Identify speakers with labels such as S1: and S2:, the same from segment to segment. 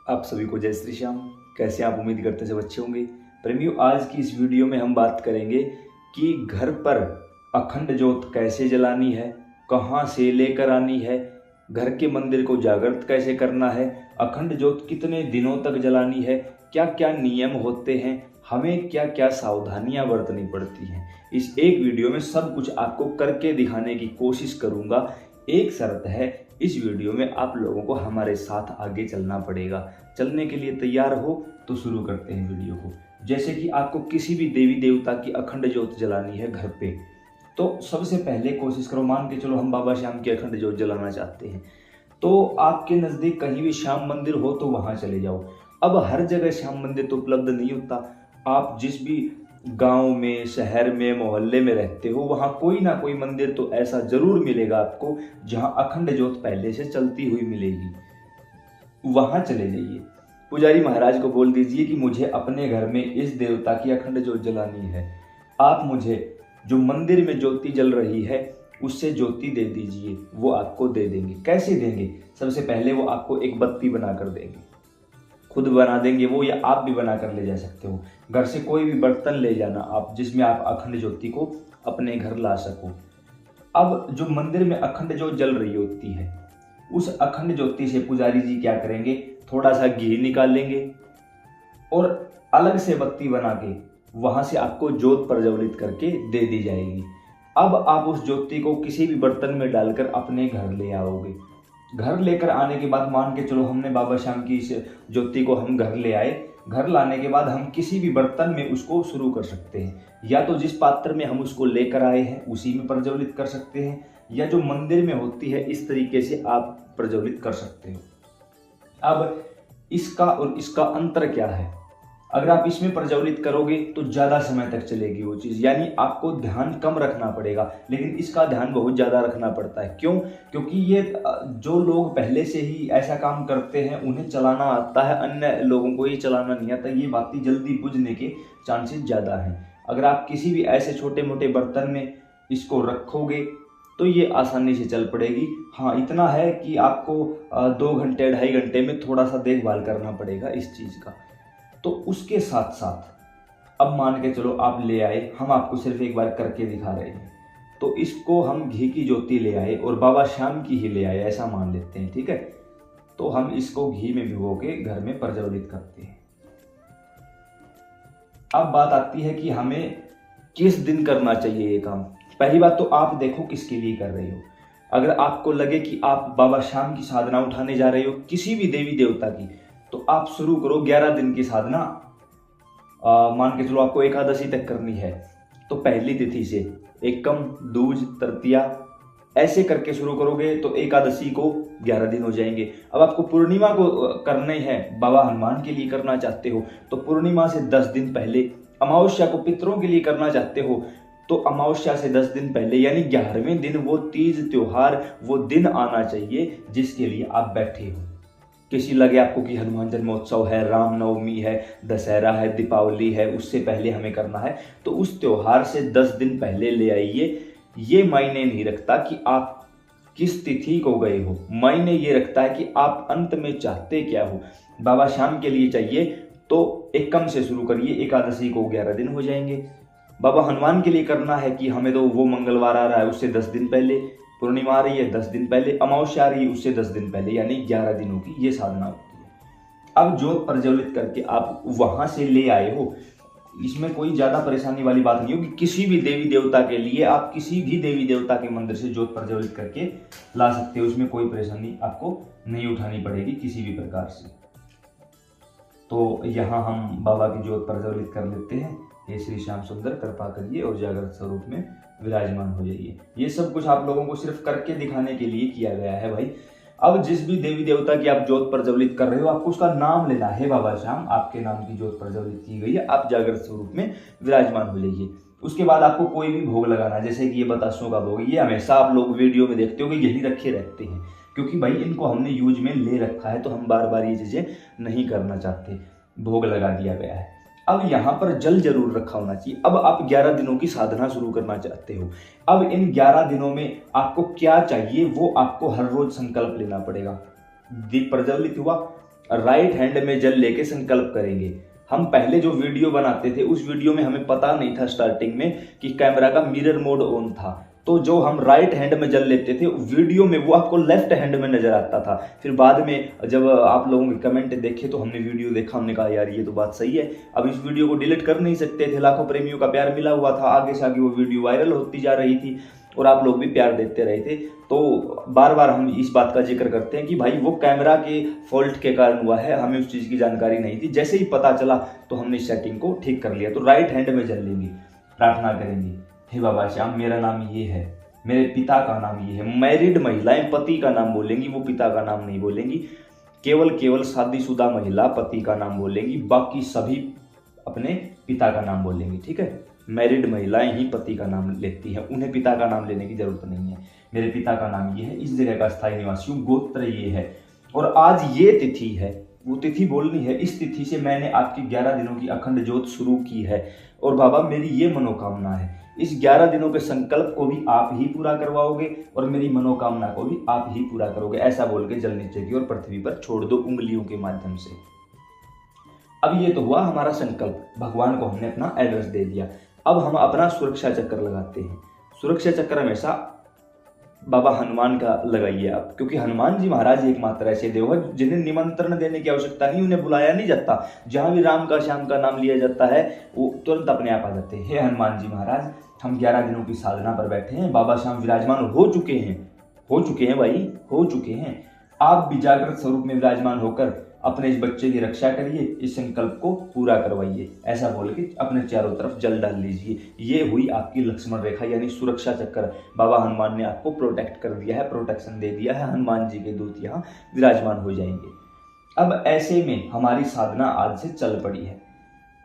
S1: आप सभी को जय श्री श्याम। कैसे आप उम्मीद करते सब अच्छे होंगे। प्रेमियों, आज की इस वीडियो में हम बात करेंगे कि घर पर अखंड ज्योत कैसे जलानी है, कहाँ से लेकर आनी है, घर के मंदिर को जागृत कैसे करना है, अखंड ज्योत कितने दिनों तक जलानी है, क्या क्या नियम होते हैं, हमें क्या क्या सावधानियां बरतनी पड़ती हैं। इस एक वीडियो में सब कुछ आपको करके दिखाने की कोशिश करूंगा। एक शर्त है, इस वीडियो में आप लोगों को हमारे साथ आगे चलना पड़ेगा। चलने के लिए तैयार हो तो शुरू करते हैं वीडियो को। जैसे कि आपको किसी भी देवी देवता की अखंड ज्योत जलानी है घर पे, तो सबसे पहले कोशिश करो, मान के चलो हम बाबा श्याम की अखंड ज्योत जलाना चाहते हैं, तो आपके नज़दीक कहीं भी श्याम मंदिर हो तो वहाँ चले जाओ। अब हर जगह श्याम मंदिर तो उपलब्ध नहीं होता। आप जिस भी गांव में, शहर में, मोहल्ले में रहते हो, वहाँ कोई ना कोई मंदिर तो ऐसा जरूर मिलेगा आपको जहाँ अखंड ज्योत पहले से चलती हुई मिलेगी। वहाँ चले जाइए, पुजारी महाराज को बोल दीजिए कि मुझे अपने घर में इस देवता की अखंड ज्योत जलानी है, आप मुझे जो मंदिर में ज्योति जल रही है उससे ज्योति दे दीजिए। वो आपको दे देंगे। कैसे देंगे? सबसे पहले वो आपको एक बत्ती बना कर देंगे, खुद बना देंगे वो, या आप भी बना कर ले जा सकते हो। घर से कोई भी बर्तन ले जाना आप, जिसमें आप अखंड ज्योति को अपने घर ला सको। अब जो मंदिर में अखंड ज्योत जल रही होती है, उस अखंड ज्योति से पुजारी जी क्या करेंगे, थोड़ा सा घी निकाल लेंगे और अलग से बत्ती बना के वहां से आपको ज्योत प्रज्वलित करके दे दी जाएगी। अब आप उस ज्योति को किसी भी बर्तन में डालकर अपने घर ले आओगे। घर लेकर आने के बाद, मान के चलो हमने बाबा श्याम की इस ज्योति को हम घर ले आए, घर लाने के बाद हम किसी भी बर्तन में उसको शुरू कर सकते हैं। या तो जिस पात्र में हम उसको लेकर आए हैं उसी में प्रज्वलित कर सकते हैं, या जो मंदिर में होती है इस तरीके से आप प्रज्वलित कर सकते हो। अब इसका और इसका अंतर क्या है? अगर आप इसमें प्रज्वलित करोगे तो ज़्यादा समय तक चलेगी वो चीज़, यानी आपको ध्यान कम रखना पड़ेगा, लेकिन इसका ध्यान बहुत ज़्यादा रखना पड़ता है। क्यों? क्योंकि ये जो लोग पहले से ही ऐसा काम करते हैं उन्हें चलाना आता है, अन्य लोगों को ये चलाना नहीं आता। ये बातें जल्दी बुझने के चांसेस ज़्यादा हैं। अगर आप किसी भी ऐसे छोटे मोटे बर्तन में इसको रखोगे तो ये आसानी से चल पड़ेगी। हाँ, इतना है कि आपको 2 घंटे 2.5 घंटे में थोड़ा सा देखभाल करना पड़ेगा इस चीज़ का। तो उसके साथ साथ अब मान के चलो आप ले आए, हम आपको सिर्फ एक बार करके दिखा रहे हैं, तो इसको हम घी की ज्योति ले आए और बाबा श्याम की ही ले आए, ऐसा मान लेते हैं, ठीक है। तो हम इसको घी में भिगो के घर में प्रज्वलित करते हैं। अब बात आती है कि हमें किस दिन करना चाहिए ये काम। पहली बात तो आप देखो किसके लिए कर रहे हो। अगर आपको लगे कि आप बाबा श्याम की साधना उठाने जा रहे हो, किसी भी देवी देवता की, तो आप शुरू करो 11 दिन की साधना। मान के चलो आपको एकादशी तक करनी है, तो पहली तिथि से एकम, दूज, तृतीया ऐसे करके शुरू करोगे तो एकादशी को 11 दिन हो जाएंगे। अब आपको पूर्णिमा को करने हैं, बाबा हनुमान के लिए करना चाहते हो तो पूर्णिमा से 10 दिन पहले, अमावस्या को पितरों के लिए करना चाहते हो तो अमावस्या से 10 दिन पहले, यानी 11वें दिन वो तीज त्योहार, वो दिन आना चाहिए जिसके लिए आप बैठे हो। किसी लगे आपको कि हनुमान जन्मोत्सव है, रामनवमी है, दशहरा है, दीपावली है, उससे पहले हमें करना है, तो उस त्योहार से 10 दिन पहले ले आइए। ये मायने नहीं रखता कि आप किस तिथि को गए हो, मायने ये रखता है कि आप अंत में चाहते क्या हो। बाबा श्याम के लिए चाहिए तो एकम से शुरू करिए, एकादशी को 11 दिन हो जाएंगे। बाबा हनुमान के लिए करना है कि हमें तो वो मंगलवार आ रहा है उससे 10 दिन पहले, पूर्णिमा आ रही है 10 दिन पहले, अमावस्या आ रही है उससे 10 दिन पहले, यानी 11 दिनों की ये साधना होती है। अब ज्योत प्रज्वलित करके आप वहां से ले आए हो, इसमें कोई ज्यादा परेशानी वाली बात नहीं होगी। किसी भी देवी देवता के लिए आप किसी भी देवी देवता के मंदिर से ज्योत प्रज्वलित करके ला सकते हो, उसमें कोई परेशानी आपको नहीं उठानी पड़ेगी किसी भी प्रकार से। तो यहाँ हम बाबा की ज्योत प्रज्वलित कर लेते हैं। हे श्री श्याम सुंदर, कृपा करिए और जागृत स्वरूप में विराजमान हो जाइए। ये सब कुछ आप लोगों को सिर्फ करके दिखाने के लिए किया गया है भाई। अब जिस भी देवी देवता की आप ज्योत प्रज्वलित कर रहे हो, आपको उसका नाम लेना है। बाबा श्याम, आपके नाम की ज्योत प्रज्वलित की गई है, आप जागृत स्वरूप में विराजमान हो जाइए। उसके बाद आपको कोई भी भोग लगाना, जैसे कि ये बतासों का भोग, ये हमेशा आप लोग वीडियो में देखते हो कि यही रखे रहते हैं, क्योंकि भाई इनको हमने यूज में ले रखा है, तो हम बार बार ये चीजें नहीं करना चाहते। भोग लगा दिया गया है। अब यहाँ पर जल जरूर रखा होना चाहिए। अब आप 11 दिनों की साधना शुरू करना चाहते हो, अब इन 11 दिनों में आपको क्या चाहिए वो आपको हर रोज संकल्प लेना पड़ेगा। दीप प्रज्वलित हुआ, राइट हैंड में जल लेके संकल्प करेंगे। हम पहले जो वीडियो बनाते थे उस वीडियो में हमें पता नहीं था स्टार्टिंग में कि कैमरा का मिरर मोड ऑन था, तो जो हम राइट हैंड में जल लेते थे वीडियो में वो आपको लेफ्ट हैंड में नजर आता था। फिर बाद में जब आप लोगों के कमेंट देखे तो हमने वीडियो देखा, हमने कहा यार ये तो बात सही है। अब इस वीडियो को डिलीट कर नहीं सकते थे, लाखों प्रेमियों का प्यार मिला हुआ था, आगे से आगे वो वीडियो वायरल होती जा रही थी और आप लोग भी प्यार देते रहे थे। तो बार बार हम इस बात का जिक्र करते हैं कि भाई वो कैमरा के फॉल्ट के कारण हुआ है, हमें उस चीज़ की जानकारी नहीं थी। जैसे ही पता चला तो हमने इस सेटिंग को ठीक कर लिया। तो राइट हैंड में जल लेंगे, प्रार्थना करेंगे, हे बाबा श्याम मेरा नाम ये है, मेरे पिता का नाम ये है। मैरिड महिलाएं पति का नाम बोलेंगी, वो पिता का नाम नहीं बोलेंगी। केवल शादीशुदा महिला पति का नाम बोलेंगी, बाकी सभी अपने पिता का नाम बोलेंगी। ठीक है, मैरिड महिलाएं ही पति का नाम लेती हैं, उन्हें पिता का नाम लेने की जरूरत नहीं है। मेरे पिता का नाम ये है, इस जगह का स्थायी निवासी हूँ, गोत्र ये है और आज ये तिथि है, वो तिथि बोलनी है। इस तिथि से मैंने आपकी 11 दिनों की अखंड ज्योत शुरू की है और बाबा मेरी ये मनोकामना है। इस 11 दिनों के संकल्प को भी आप ही पूरा करवाओगे और मेरी मनोकामना को भी आप ही पूरा करोगे, ऐसा बोल के जल नीचे की और पृथ्वी पर छोड़ दो उंगलियों के माध्यम से। अब ये तो हुआ हमारा संकल्प, भगवान को हमने अपना एड्रेस दे दिया। अब हम अपना सुरक्षा चक्र लगाते हैं। सुरक्षा चक्र हमेशा बाबा हनुमान का लगाइए आप, क्योंकि हनुमान जी महाराज एकमात्र ऐसे देव है जिन्हें निमंत्रण देने की आवश्यकता नहीं, उन्हें बुलाया नहीं जाता। जहां भी राम का श्याम का नाम लिया जाता है वो तुरंत अपने आप आ जाते हैं। हे हनुमान जी महाराज, हम 11 दिनों की साधना पर बैठे हैं, बाबा श्याम विराजमान हो चुके हैं भाई, हो चुके हैं। आप भी जागृत स्वरूप में विराजमान होकर अपने इस बच्चे की रक्षा करिए, इस संकल्प को पूरा करवाइए, ऐसा बोल के अपने चारों तरफ जल डाल लीजिए। ये हुई आपकी लक्ष्मण रेखा यानी सुरक्षा चक्र। बाबा हनुमान ने आपको प्रोटेक्ट कर दिया है, प्रोटेक्शन दे दिया है। हनुमान जी के दूत यहाँ विराजमान हो जाएंगे। अब ऐसे में हमारी साधना आज से चल पड़ी है।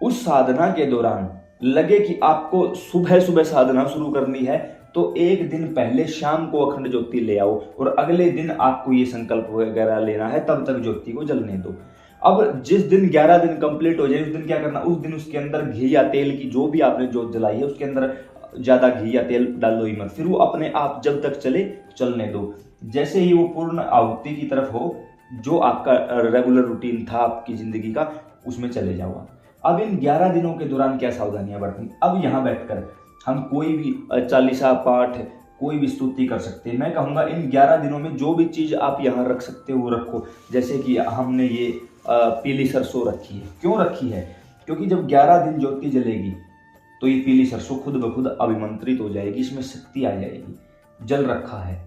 S1: उस साधना के दौरान लगे कि आपको सुबह सुबह साधना शुरू करनी है तो एक दिन पहले शाम को अखंड ज्योति ले आओ और अगले दिन आपको ये संकल्प वगैरह लेना है, तब तक ज्योति को जलने दो। अब जिस दिन 11 दिन कंप्लीट हो जाए उस दिन क्या करना, उस दिन उसके अंदर घी या तेल की जो भी आपने ज्योत जलाई है उसके अंदर ज्यादा घी या तेल डालो ही मत, फिर वो अपने आप जब तक चले चलने दो। जैसे ही वो पूर्ण आहुति की तरफ हो, जो आपका रेगुलर रूटीन था आपकी जिंदगी का, उसमें चले जाओ। अब इन 11 दिनों के दौरान क्या सावधानियां बरतनी। अब यहाँ बैठकर हम कोई भी चालीसा पाठ, कोई भी स्तुति कर सकते हैं। मैं कहूँगा इन 11 दिनों में जो भी चीज़ आप यहाँ रख सकते हो वो रखो। जैसे कि हमने ये पीली सरसों रखी है। क्यों रखी है? क्योंकि जब 11 दिन ज्योति जलेगी तो ये पीली सरसों खुद ब खुद अभिमंत्रित हो जाएगी, इसमें शक्ति आ जाएगी। जल रखा है,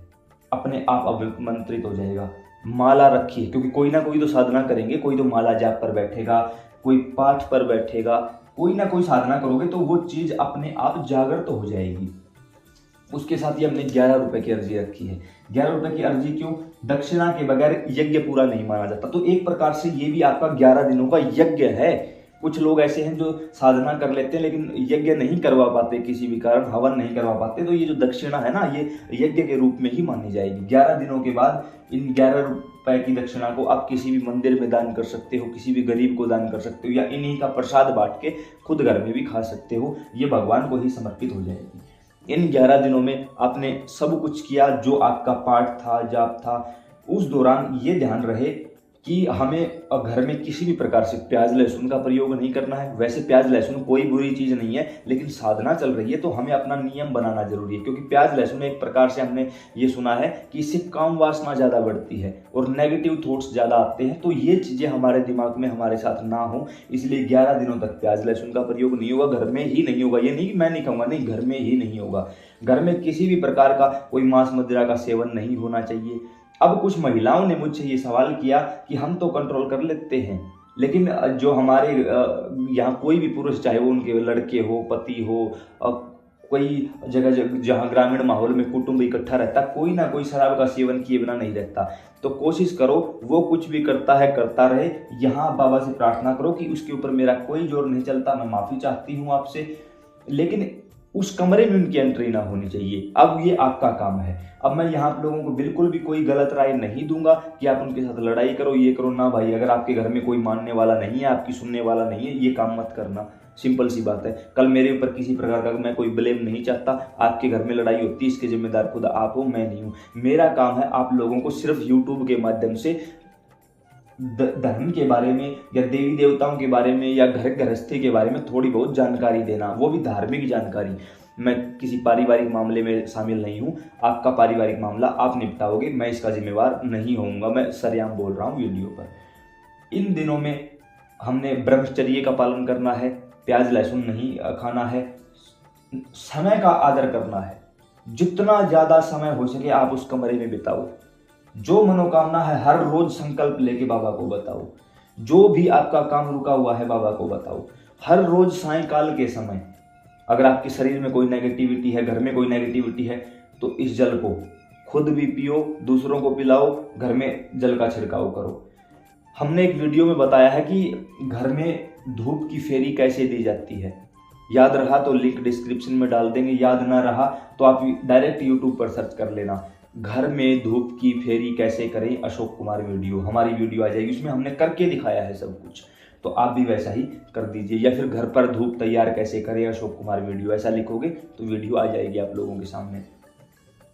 S1: अपने आप अभिमंत्रित हो जाएगा। माला रखी है, क्योंकि कोई ना कोई तो साधना करेंगे, कोई तो माला जाप पर बैठेगा, कोई पाठ पर बैठेगा, कोई ना कोई साधना करोगे तो वो चीज अपने आप जागृत हो जाएगी। उसके साथ ही हमने 11 रुपए की अर्जी रखी है। 11 रुपए की अर्जी क्यों? दक्षिणा के बगैर यज्ञ पूरा नहीं माना जाता, तो एक प्रकार से ये भी आपका 11 दिनों का यज्ञ है। कुछ लोग ऐसे हैं जो साधना कर लेते हैं लेकिन यज्ञ नहीं करवा पाते, किसी भी कारण हवन नहीं करवा पाते, तो ये जो दक्षिणा है ना, ये यज्ञ के रूप में ही मानी जाएगी। 11 दिनों के बाद इन 11 रुपए की दक्षिणा को आप किसी भी मंदिर में दान कर सकते हो, किसी भी गरीब को दान कर सकते हो, या इन्हीं का प्रसाद बांट के खुद घर में भी खा सकते हो। ये भगवान को ही समर्पित हो जाएगी। इन 11 दिनों में आपने सब कुछ किया, जो आपका पाठ था, जाप था, उस दौरान ये ध्यान रहे कि हमें घर में किसी भी प्रकार से प्याज लहसुन का प्रयोग नहीं करना है। वैसे प्याज लहसुन कोई बुरी चीज़ नहीं है, लेकिन साधना चल रही है तो हमें अपना नियम बनाना जरूरी है, क्योंकि प्याज लहसुन एक प्रकार से हमने ये सुना है कि इससे काम वासना ज़्यादा बढ़ती है और नेगेटिव थॉट्स ज़्यादा आते हैं। तो ये चीज़ें हमारे दिमाग में हमारे साथ ना हो, इसलिए 11 दिनों तक प्याज लहसुन का प्रयोग नहीं होगा, घर में ही नहीं होगा। ये नहीं कि मैं नहीं कहूँगा, नहीं, घर में ही नहीं होगा। घर में किसी भी प्रकार का कोई मांस मदिरा का सेवन नहीं होना चाहिए। अब कुछ महिलाओं ने मुझसे ये सवाल किया कि हम तो कंट्रोल कर लेते हैं, लेकिन जो हमारे यहाँ कोई भी पुरुष, चाहे वो उनके लड़के हो, पति हो, कोई जगह जहाँ ग्रामीण माहौल में कुटुंब इकट्ठा रहता, कोई ना कोई शराब का सेवन किए बिना नहीं रहता। तो कोशिश करो वो कुछ भी करता है करता रहे। यहाँ बाबा से प्रार्थना करो कि उसके ऊपर मेरा कोई जोर नहीं चलता, मैं माफ़ी चाहती हूँ आपसे, लेकिन उस कमरे में उनकी एंट्री ना होनी चाहिए। अब ये आपका काम है। अब मैं यहाँ आप लोगों को बिल्कुल भी कोई गलत राय नहीं दूंगा कि आप उनके साथ लड़ाई करो, ये करो ना भाई। अगर आपके घर में कोई मानने वाला नहीं है, आपकी सुनने वाला नहीं है, ये काम मत करना। सिंपल सी बात है। कल मेरे ऊपर किसी प्रकार का मैं कोई ब्लेम नहीं चाहता। आपके घर में लड़ाई होती है, इसके जिम्मेदार खुद आप हो, मैं नहीं हूँ। मेरा काम है आप लोगों को सिर्फ यूट्यूब के माध्यम से धर्म के बारे में या देवी देवताओं के बारे में या घर गृहस्थी के बारे में थोड़ी बहुत जानकारी देना, वो भी धार्मिक जानकारी। मैं किसी पारिवारिक मामले में शामिल नहीं हूँ, आपका पारिवारिक मामला आप निपटाओगे, मैं इसका जिम्मेवार नहीं होऊंगा, मैं सरेआम बोल रहा हूँ वीडियो पर। इन दिनों में हमने ब्रह्मचर्य का पालन करना है, प्याज लहसुन नहीं खाना है, समय का आदर करना है। जितना ज़्यादा समय हो सके आप उस कमरे में बिताओ। जो मनोकामना है हर रोज संकल्प लेके बाबा को बताओ। जो भी आपका काम रुका हुआ है बाबा को बताओ। हर रोज सायंकाल के समय अगर आपके शरीर में कोई नेगेटिविटी है, घर में कोई नेगेटिविटी है, तो इस जल को खुद भी पियो, दूसरों को पिलाओ, घर में जल का छिड़काव करो। हमने एक वीडियो में बताया है कि घर में धूप की फेरी कैसे दी जाती है। याद रहा तो लिंक डिस्क्रिप्शन में डाल देंगे, याद ना रहा तो आप डायरेक्ट यूट्यूब पर सर्च कर लेना, घर में धूप की फेरी कैसे करें अशोक कुमार वीडियो, हमारी वीडियो आ जाएगी, उसमें हमने करके दिखाया है सब कुछ। तो आप भी वैसा ही कर दीजिए। या फिर घर पर धूप तैयार कैसे करें अशोक कुमार वीडियो, ऐसा लिखोगे तो वीडियो आ जाएगी आप लोगों के सामने।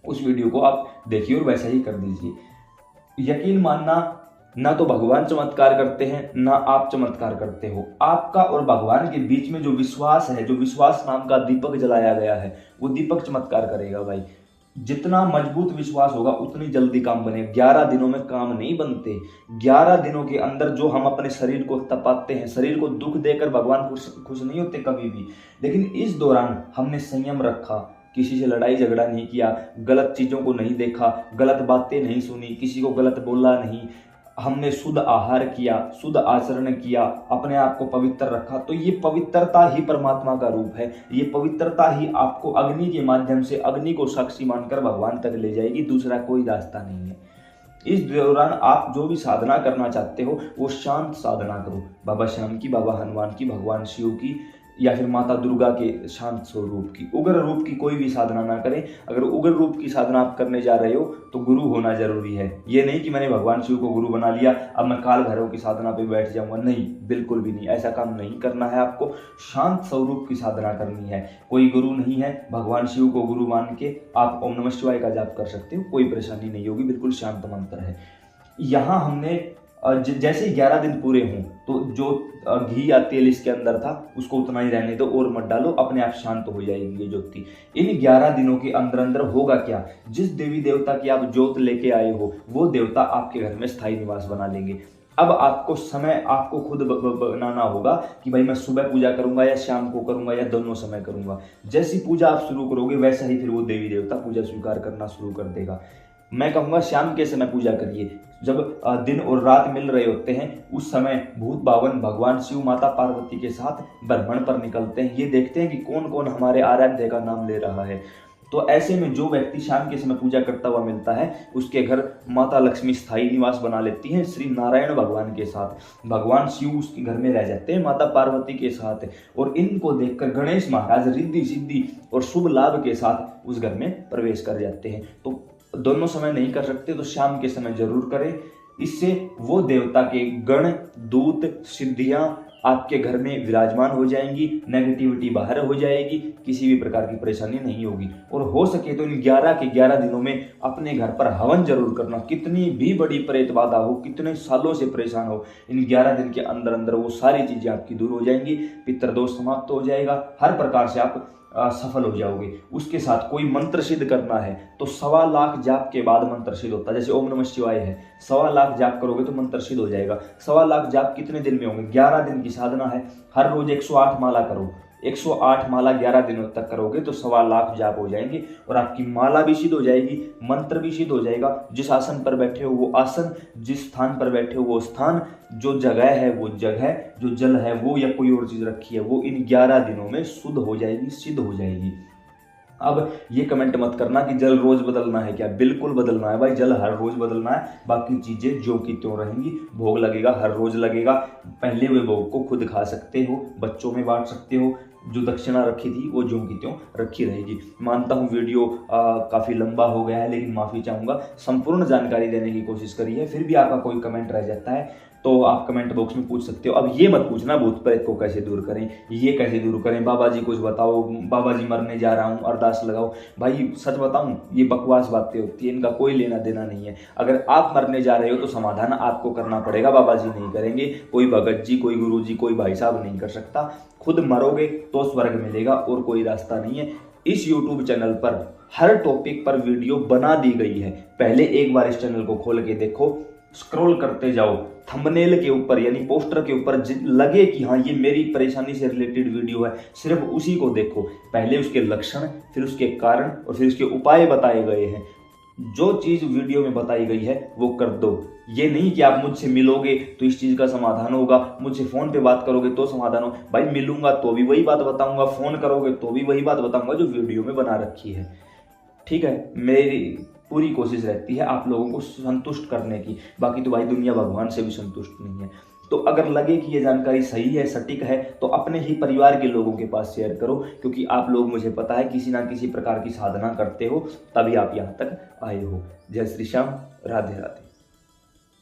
S1: उस वीडियो को आप देखिए और वैसा ही कर दीजिए। यकीन मानना, ना तो भगवान चमत्कार करते हैं ना आप चमत्कार करते हो। आपका और भगवान के बीच में जो विश्वास है, जो विश्वास नाम का दीपक जलाया गया है, वो दीपक चमत्कार करेगा भाई। जितना मजबूत विश्वास होगा उतनी जल्दी काम बने। 11 दिनों में काम नहीं बनते। 11 दिनों के अंदर जो हम अपने शरीर को तपाते हैं, शरीर को दुख देकर भगवान खुश नहीं होते कभी भी। लेकिन इस दौरान हमने संयम रखा, किसी से लड़ाई झगड़ा नहीं किया, गलत चीज़ों को नहीं देखा, गलत बातें नहीं सुनी, किसी को गलत बोला नहीं, हमने शुद्ध आहार किया, शुद्ध आचरण किया, अपने आप को पवित्र रखा। तो ये पवित्रता ही परमात्मा का रूप है। ये पवित्रता ही आपको अग्नि के माध्यम से, अग्नि को साक्षी मानकर भगवान तक ले जाएगी। दूसरा कोई रास्ता नहीं है। इस दौरान आप जो भी साधना करना चाहते हो वो शांत साधना करो। बाबा श्याम की, बाबा हनुमान की, भगवान शिव की, या फिर माता दुर्गा के शांत स्वरूप की। उग्र रूप की कोई भी साधना ना करें। अगर उग्र रूप की साधना आप करने जा रहे हो तो गुरु होना जरूरी है। ये नहीं कि मैंने भगवान शिव को गुरु बना लिया, अब मैं काल भैरव की साधना पे बैठ जाऊंगा। नहीं, बिल्कुल भी नहीं, ऐसा काम नहीं करना है। आपको शांत स्वरूप की साधना करनी है। कोई गुरु नहीं है, भगवान शिव को गुरु मान के आप ओम नमः शिवाय का जाप कर सकते हो, कोई परेशानी नहीं होगी। बिल्कुल शांत मंत्र है। यहाँ हमने जैसे ही 11 दिन पूरे हों तो जो घी या तेल इसके अंदर था उसको उतना ही रहने दो और मत डालो, अपने आप शांत हो जाएगी ये ज्योति। इन 11 दिनों के अंदर अंदर होगा क्या, जिस देवी देवता की आप ज्योत लेके आए हो वो देवता आपके घर में स्थायी निवास बना लेंगे। अब आपको समय आपको खुद बनाना होगा कि भाई मैं सुबह पूजा करूंगा या शाम को करूंगा या दोनों समय करूंगा। जैसी पूजा आप शुरू करोगे वैसा ही फिर वो देवी देवता पूजा स्वीकार करना शुरू कर देगा। मैं कहूँगा शाम के समय पूजा करिए, जब दिन और रात मिल रहे होते हैं उस समय भूत बावन भगवान शिव माता पार्वती के साथ भ्रमण पर निकलते हैं। ये देखते हैं कि कौन कौन हमारे आराध्य का नाम ले रहा है। तो ऐसे में जो व्यक्ति शाम के समय पूजा करता हुआ मिलता है उसके घर माता लक्ष्मी स्थायी निवास बना लेती हैं श्री नारायण भगवान के साथ। भगवान शिव उसके घर में रह जाते हैं माता पार्वती के साथ। और इनको देखकर गणेश महाराज रिद्धि सिद्धि और शुभ लाभ के साथ उस घर में प्रवेश कर जाते हैं। तो दोनों समय नहीं कर सकते तो शाम के समय जरूर करें। इससे वो देवता के गण, दूत, सिद्धियां आपके घर में विराजमान हो जाएंगी, नेगेटिविटी बाहर हो जाएगी, किसी भी प्रकार की परेशानी नहीं होगी। और हो सके तो इन 11 के 11 दिनों में अपने घर पर हवन जरूर करना। कितनी भी बड़ी प्रेत बाधा हो, कितने सालों से परेशान हो, इन 11 दिन के अंदर अंदर वो सारी चीजें आपकी दूर हो जाएंगी। पितृदोष समाप्त हो जाएगा, हर प्रकार से आप सफल हो जाओगे। उसके साथ कोई मंत्र सिद्ध करना है तो 1.25 लाख जाप के बाद मंत्र सिद्ध होता है। जैसे ओम नमः शिवाय है, 1.25 लाख जाप करोगे तो मंत्र सिद्ध हो जाएगा। 1.25 लाख जाप कितने दिन में होंगे? 11 दिन की साधना है। हर रोज 108 माला करो, 108 माला 11 दिनों तक करोगे तो 1.25 लाख जाप हो जाएंगे और आपकी माला भी सिद्ध हो जाएगी, मंत्र भी सिद्ध हो जाएगा। जिस आसन पर बैठे हो वो आसन, जिस स्थान पर बैठे हो वो स्थान, जो जगह है वो जगह, जो जल है वो या कोई और चीज रखी है वो इन 11 दिनों में शुद्ध हो जाएगी, सिद्ध हो जाएगी। अब ये कमेंट मत करना कि जल रोज बदलना है क्या। बिल्कुल बदलना है भाई, जल हर रोज बदलना है। बाकी चीजें जो की त्यों रहेंगी। भोग लगेगा, हर रोज लगेगा। पहले हुए भोग को खुद खा सकते हो, बच्चों में बांट सकते हो। जो दक्षिणा रखी थी वो ज्यों की त्यों रखी रहेगी। मानता हूँ वीडियो काफ़ी लंबा हो गया है, लेकिन माफ़ी चाहूँगा। संपूर्ण जानकारी देने की कोशिश करी है, फिर भी आपका कोई कमेंट रह जाता है तो आप कमेंट बॉक्स में पूछ सकते हो। अब ये मत पूछना भूत प्रेत को कैसे दूर करें, ये कैसे दूर करें, बाबा जी कुछ बताओ, बाबा जी मरने जा रहा हूँ अरदास लगाओ। भाई सच बताऊं, ये बकवास बातें होती है, इनका कोई लेना देना नहीं है। अगर आप मरने जा रहे हो तो समाधान आपको करना पड़ेगा, बाबा जी नहीं करेंगे, कोई भगत जी, कोई गुरु जी, कोई भाई साहब नहीं कर सकता। खुद मरोगे तो स्वर्ग मिलेगा और कोई रास्ता नहीं है। इस YouTube चैनल पर हर टॉपिक पर वीडियो बना दी गई है, पहले एक बार इस चैनल को खोल के देखो, स्क्रॉल करते जाओ, थंबनेल के ऊपर यानी पोस्टर के ऊपर लगे कि हाँ ये मेरी परेशानी से रिलेटेड वीडियो है, सिर्फ उसी को देखो। पहले उसके लक्षण, फिर उसके कारण और फिर उसके उपाय बताए गए हैं। जो चीज वीडियो में बताई गई है वो कर दो। ये नहीं कि आप मुझसे मिलोगे तो इस चीज का समाधान होगा, मुझसे फोन पे बात करोगे तो समाधान हो। भाई मिलूंगा तो भी वही बात बताऊंगा, फोन करोगे तो भी वही बात बताऊंगा जो वीडियो में बना रखी है। ठीक है, मेरी पूरी कोशिश रहती है आप लोगों को संतुष्ट करने की, बाकी तो भाई दुनिया भगवान से भी संतुष्ट नहीं है। तो अगर लगे कि ये जानकारी सही है, सटीक है, तो अपने ही परिवार के लोगों के पास शेयर करो, क्योंकि आप लोग, मुझे पता है, किसी ना किसी प्रकार की साधना करते हो, तभी आप यहाँ तक आए हो। जय श्री श्याम, राधे राधे।